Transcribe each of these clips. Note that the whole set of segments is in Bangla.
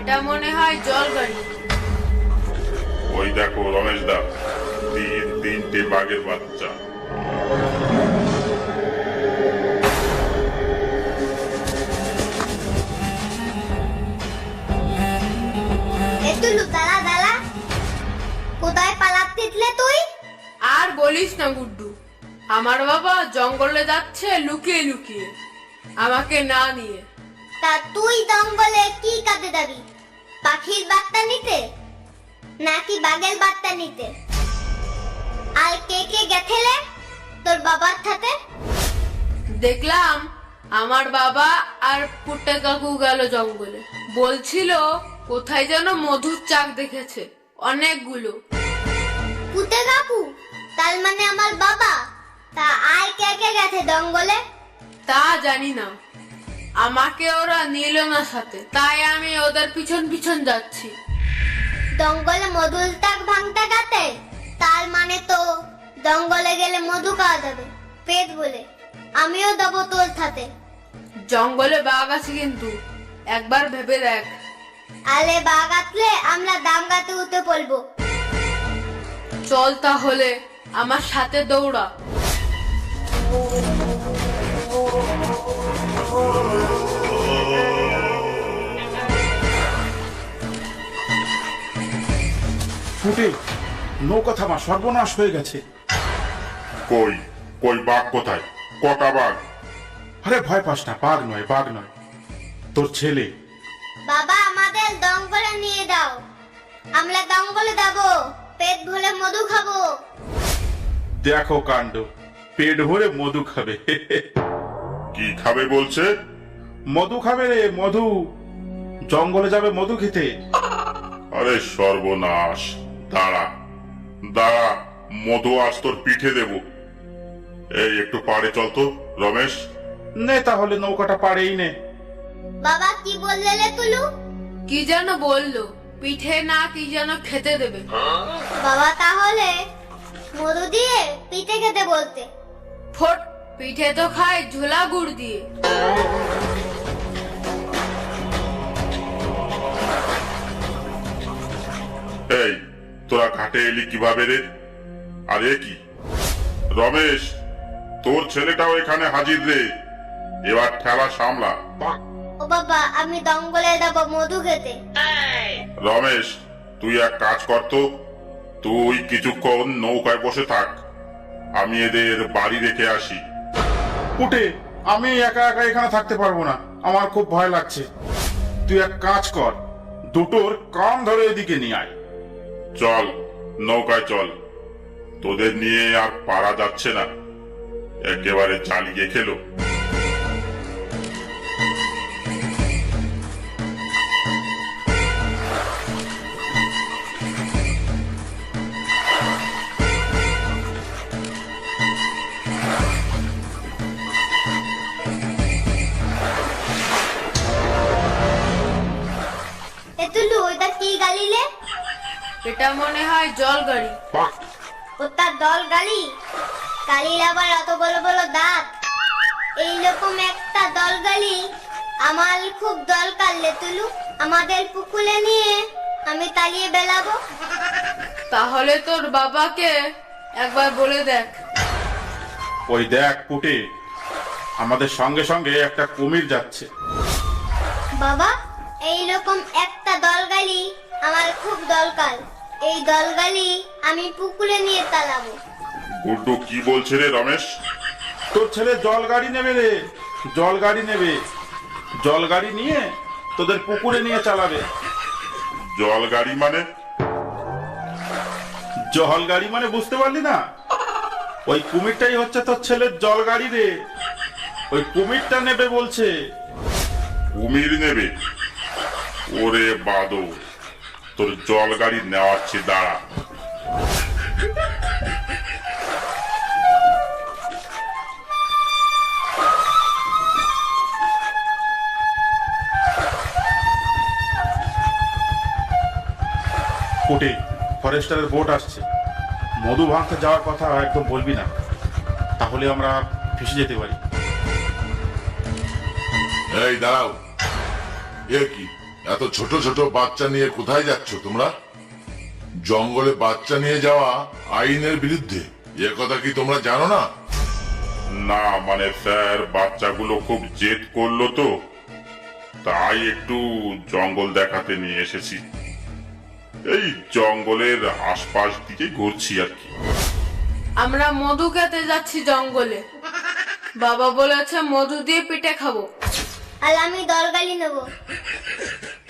এটা মনে হয় জল গাড়ি। ওই দেখো রমেশ দা, তিনটে বাঘের বাচ্চা। এতুলু দালা দালা, কোথায় পালাচ্ছিস তুই? আর বলিস না গুড্ডু, আমার বাবা জঙ্গলে যাচ্ছে লুকিয়ে লুকিয়ে, আমাকে না নিয়ে। তা তুই জঙ্গলে কি কাজে যাবি? পাখির বার্তা নিতে নাকি বাঘের বার্তা নিতে? আর কে কে গেছেলে তোর বাবার সাথে? দেখলাম আমার বাবা আর পুট্টে কাকু গেল জঙ্গলে, বলছিল কোথায় যেন মধুর চাক দেখেছে অনেকগুলো। পুতে কাকু তার মানে আমার বাবা। তা আর কে কে গেছে জঙ্গলে? তা জানি না, আমাকে ওরা নিল না সাথে, তাই আমি ওদের পিছন পিছন যাচ্ছি। জঙ্গলে মধুর চাক ভাঙতে গেছে, তার মানে তো জঙ্গলে গেলে মধু খাওয়া যাবে পেট বলে। আমিও দেবো তোর সাথে। জঙ্গলে বাঘ আছে কিন্তু, একবার ভেবে দেখ। আলে বাঘ আসলে আমরা দাম গাতে উঠে পড়বো। চল তাহলে আমার সাথে দৌড়া। ফুটে, নৌকা থামা, সর্বনাশ হয়ে গেছে। কই কই বাঘ কোথায়? কটা বাঘ? আরে ভয় পাস না, বাঘ নয়, বাঘ নয়, তোর ছেলে। বাবা আমাদের জঙ্গলে নিয়ে দাও, আমরা জঙ্গলে যাবো, পেট ভরে মধু খাবো। দেখো কাণ্ড, পেট ভরে মধু খাবে। কি খাবে বলছে? মধু খাবে রে, মধু। জঙ্গলে যাবে মধু খেতে। আরে সর্বনাশ! দাঁড়া দাঁড়া, মধু আজ তোর পিঠে দেব। এই একটু পাড়ে চল তো রমেশ। নে তাহলে নৌকাটা পাড়েই নে। বাবা কি বললে রে তুলু? কি যেন বললো, পিঠে না কি যেন খেতে দেবে। বাবা তাহলে মধু দিয়ে পিঠে খেতে বলতে। ফোট, পিঠে তো খায় ঝোলা গুড় দিয়ে। এই তোরা ঘাটে এলি কিভাবে রে? আরে কি রমেশ, তোর ছেলেটাও এখানে হাজির রে, এবার ঠেলা সামলা। ও বাবা আমি জঙ্গলে যাবো মধু খেতে। রমেশ, তুই এক কাজ কর তো, তুই কিছুক্ষণ নৌকায় বসে থাক, আমি এদের বাড়ি রেখে আসি। ফুটে, আমি একা একা এখানে থাকতে পারবো না, আমার খুব ভয় লাগছে। তুই এক কাজ কর, দুটোর কান ধরে এদিকে নিয়ে আয়। চল নৌকায় চল, তোদের নিয়ে আর পারা যাচ্ছে না, একেবারে জ্বালিয়ে খেলো। এতুলু ওইটা কি গালিলে? এটা মনে হয় জল গাড়ি। ওটা দল গালি? গালির আবার অত বড় বড় দাঁত। এইরকম একটা দল গালি আমার খুব দরকার লে তুলু। আমাদের পুকুরে নিয়ে আমি তালিয়ে বেলাবো। তাহলে তোর বাবাকে একবার বলে দেখ। ওই দেখ ফুটে, আমাদের সঙ্গে সঙ্গে একটা কুমির যাচ্ছে। বাবা এইরকম একটা দলগালি আমার খুব দরকার। এই দলগালি আমি পুকুরে নিয়ে তালাবো। গুড্ডু কি বলছে রে রমেশ? তোর ছেলে জল গাড়ি নেবে রে, জল গাড়ি নেবে। জল গাড়ি নিয়ে তোদের পুকুরে নিয়ে চালাবে। জল গাড়ি মানে? জল গাড়ি মানে বুঝতে পারলি না? ওই কুমিরটাই হচ্ছে তোর ছেলের জল গাড়ি রে। ওই কুমিরটা নেবে বলছে। কুমির নেবে? ওরে বাদো, তোর জল গাড়ি নেওয়াচ্ছি, দাঁড়া। ফুটে, ফরেস্টারের বোট আসছে। মধু ভাঙতে যাওয়ার কথা একদম বলবি না, তাহলে আমরা ফেসে যেতে পারি। এই দাঁড়াও, এ কি এত ছোট ছোট বাচ্চা নিয়ে কোথায় যাচ্ছ তোমরা? জঙ্গলে বাচ্চা নিয়ে যাওয়া আইনের বিরুদ্ধে, এ কথা কি তোমরা জানো না? না মানে স্যার, বাচ্চাগুলো খুব জেদ করলো তো, তাই একটু জঙ্গল দেখাতে নিয়ে এসেছি। এই জঙ্গলের আশপাশ দিকে ঘুরছি আর কি। আমরা মধু খেতে যাচ্ছি জঙ্গলে। বাবা বলেছে মধু দিয়ে পিঠে খাবো। আর আমি দলগালি নেব।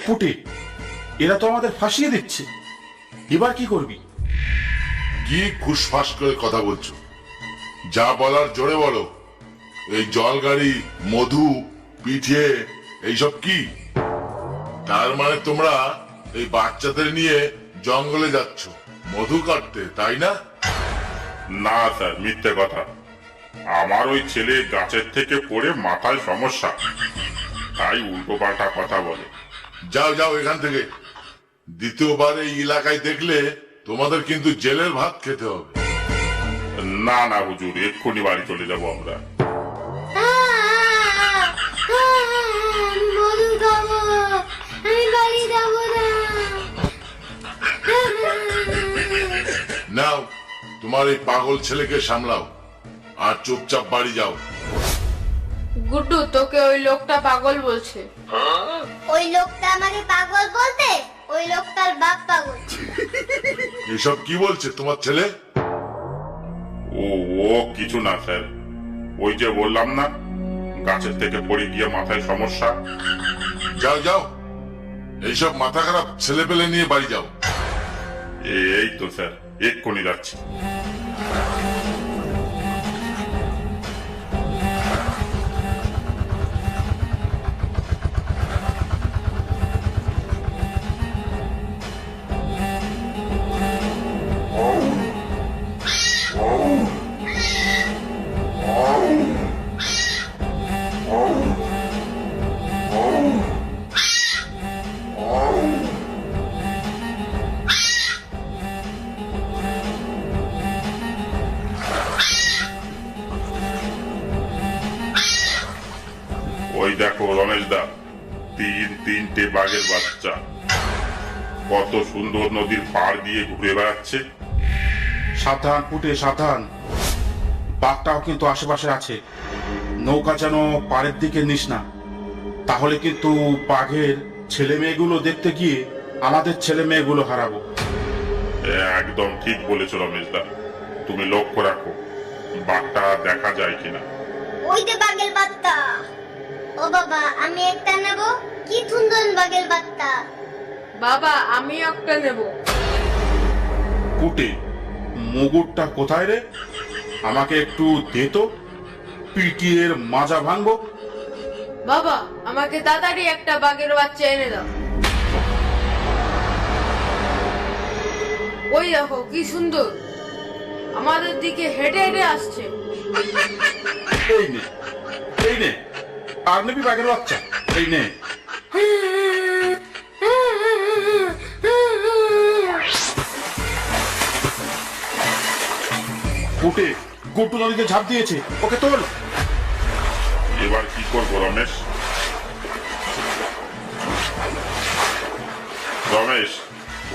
পুটে, এরা তো আমাদের ফাঁসিয়ে দিচ্ছে, এবার কি করবি? কি ফুসফাস করে কথা বলছো? যা বলার জোরে বলো। এই জল গাড়ি, মধু, পিঠে, এইসব কি? তার মানে তোমরা এই বাচ্চাদের নিয়ে জঙ্গলে যাচ্ছ মধু কাটতে, তাই না? না স্যার, মিথ্যে কথা। আমার ওই ছেলে গাছের থেকে পড়ে মাথায় সমস্যা, তাই উল্টো পাল্টা কথা বলে। যাও যাও এখান থেকে। দ্বিতীয়বার এই এলাকায় দেখলে তোমাদের কিন্তু জেলের ভাত খেতে হবে। না না হুজুর, এক্ষুনি বাড়ি চলে যাবো আমরা। আমি মধু খাবো, আমি বাড়ি যাবো না। নাও তোমার এই পাগল ছেলেকে সামলাও আর চুপচাপ বাড়ি যাও। গুড্ডু, তোকে ওই লোকটা পাগল বলছে। ওই লোকটা আমাকে পাগল বলতে, ওই লোকটার বাপ পাগল। এসব কি বলছে তোমার ছেলে? ও ও কিছু না স্যার, ওই যে বললাম না, গাছের থেকে পড়ে গিয়ে মাথায় সমস্যা। যাও যাও, এইসব মাথা খারাপ ছেলে পেলে নিয়ে বাড়ি যাও। এই তো স্যার, এক্ষুনি যাচ্ছি। ওই দেখো রমেশ দা, তিনটে বাঘের বাচ্চা কত সুন্দর নদীর পাড় দিয়ে ঘুরে বেড়াচ্ছে। সাবধান পুটে, সাবধান। বাঘটাও কিন্তু আশেপাশে আছে, নৌকা যেন পাড়ের দিকে নিস না, তাহলে কিন্তু বাঘের ছেলে মেয়েগুলো দেখতে গিয়ে আমাদের ছেলে মেয়েগুলো হারাবো। একদম ঠিক বলেছো রমেশ দা, তুমি লক্ষ্য রাখো বাঘটা দেখা যায় কিনা। ওই যে বাগের বাচ্চা। ও বাবা, আমি একটা নেব। কি সুন্দর বাগের বাচ্চা। বাবা, আমি একটা নেব। পুটে, মুগুরটা কোথায় রে? আমাকে একটু দে তো, পিটিয়ে মাজা ভাঙবো। বাবা, আমাকে তাড়াতাড়ি একটা বাঘের বাচ্চা এনে দাও। ওই দেখো কি সুন্দর, আমাদের দিকে হেঁটে হেঁটে আসছে। এই নে, এই নে, আর নেবি বাঘের বাচ্চা? এই নে। পুটে, গুড্ডু নদীতে ঝাঁপ দিয়েছে, ওকে তোল। এবার কি করবো রমেশ? রমেশ,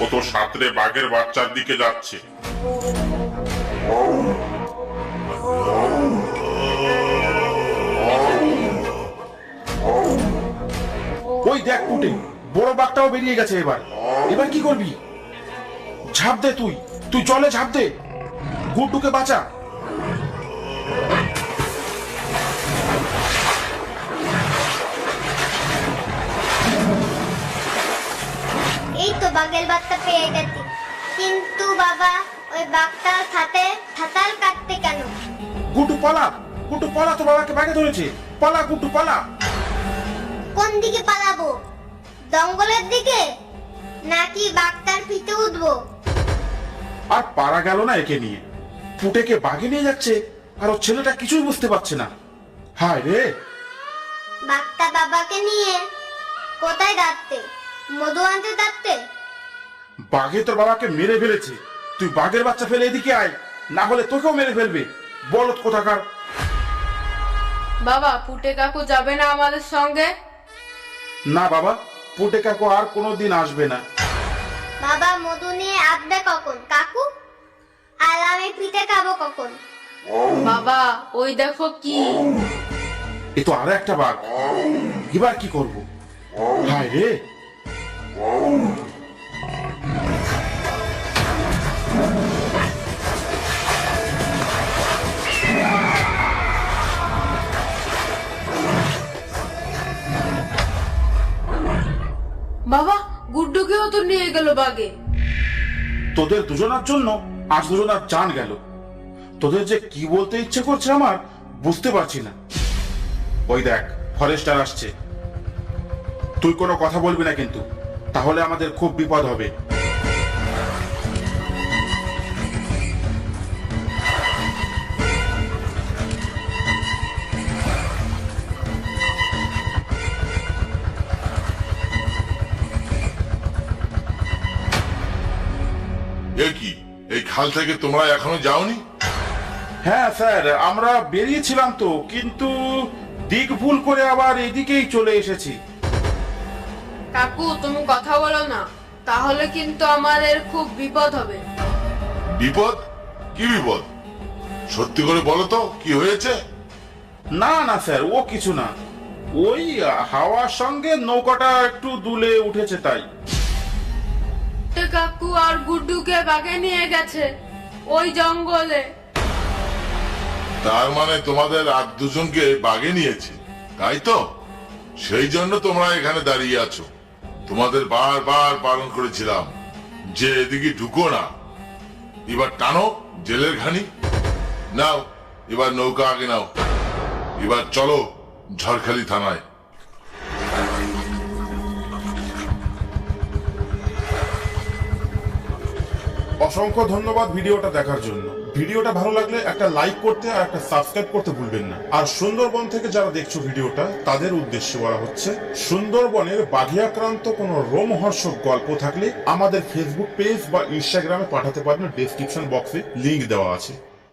ও তো সাঁতরে বাঘের বাচ্চার দিকে যাচ্ছে। ওই দেখ পুটে, বড় বাঘটাও বেরিয়ে গেছে। এবার এবার কি করবি? ঝাঁপ দে, তুই তুই জলে ঝাঁপ দে, গুড্ডুকে বাঁচা। এই তো বাগের বাচ্চা পেয়ে গেছি। কিন্তু বাবা, ওই বাঘটার সাথে সাঁতার কাটতে কেন? গুড্ডু পালা, গুড্ডু পালা, তো বাবাকে বাঘে ধরেছে। পালা গুড্ডু, পালা। কোন দিকে পালাবো? জঙ্গলের দিকে নাকি বাঘটার পিঠে উঠবো? আর পারা গেল না একে নিয়ে। পুটেকে বাঘে নিয়ে যাচ্ছে আর ওর ছেলেটা কিছুই বুঝতে পারছে না। হায় রে, বাঘটা বাবাকে নিয়ে কোথায় যাচ্ছে? মধু আনতে যাচ্ছে? বাঘে তোর বাবাকে মেরে ফেলেছে। তুই বাঘের বাচ্চা ফেলে এদিকে আয়, না হলে তোকেও মেরে ফেলবে। বলদ কোথাকার। বাবা, পুটে কাকু যাবে না আমাদের সঙ্গে? না বাবা, পুটে কাকু আর কোনোদিন আসবে না। বাবা মধু নিয়ে আসবে কখন কাকু? আর আমি পিঠে খাবো কখন? বাবা ওই দেখো কি। এ তো আরো একটা বাঘ, এবার কি করব? হায় রে! বাবা গুড্ডুকেও তো নিয়ে গেল বাগে। তোদের দুজনার জন্য আজ দুজনার জান গেল। তোদের যে কি বলতে ইচ্ছে করছে আমার বুঝতে পারছি না। ওই দেখ, ফরেস্টার আসছে। তুই কোনো কথা বলবি না কিন্তু, তাহলে আমাদের খুব বিপদ হবে। এ কি, এই খাল থেকে তোমরা এখনো যাওনি? হ্যাঁ স্যার, আমরা বেরিয়েছিলাম তো, কিন্তু দিক ভুল করে আবার এদিকেই চলে এসেছি। কাকু তুমি কথা বলো না, তাহলে কিন্তু আমাদের খুব বিপদ হবে। বিপদ? কি বিপদ? সত্যি করে বলো তো কি হয়েছে? না না স্যার, ও কিছু না। ওই হাওয়ার সঙ্গে নৌকাটা একটু দুলে উঠেছে তাই। কাকু আর গুড্ডুকে বাগে নিয়ে গেছে ওই জঙ্গলে। তার মানে তোমাদের আর দুজনকে বাগে নিয়েছে, তাই তো? সেই জন্য তোমরা এখানে দাঁড়িয়ে আছো। তোমাদের বারবার বারণ করেছিলাম যে এদিকে ঢুকো না। এবার টানো জেলের ঘানি। নাও এবার নৌকা আগে নাও, এবার চলো ঝড়খালি থানায়। অসংখ্য ধন্যবাদ ভিডিওটা দেখার জন্য। ভিডিওটা ভালো লাগলে একটা লাইক করতে আর একটা সাবস্ক্রাইব করতে ভুলবেন না। আর সুন্দরবন থেকে যারা দেখছো ভিডিওটা, তাদের উদ্দেশ্যে বলা হচ্ছে, সুন্দরবনের বাঘে আক্রান্ত কোনো রোমহর্ষক গল্প থাকলে আমাদের ফেসবুক পেজ বা ইনস্টাগ্রামে পাঠাতে পারেন, ডেসক্রিপশন বক্সে লিংক দেওয়া আছে।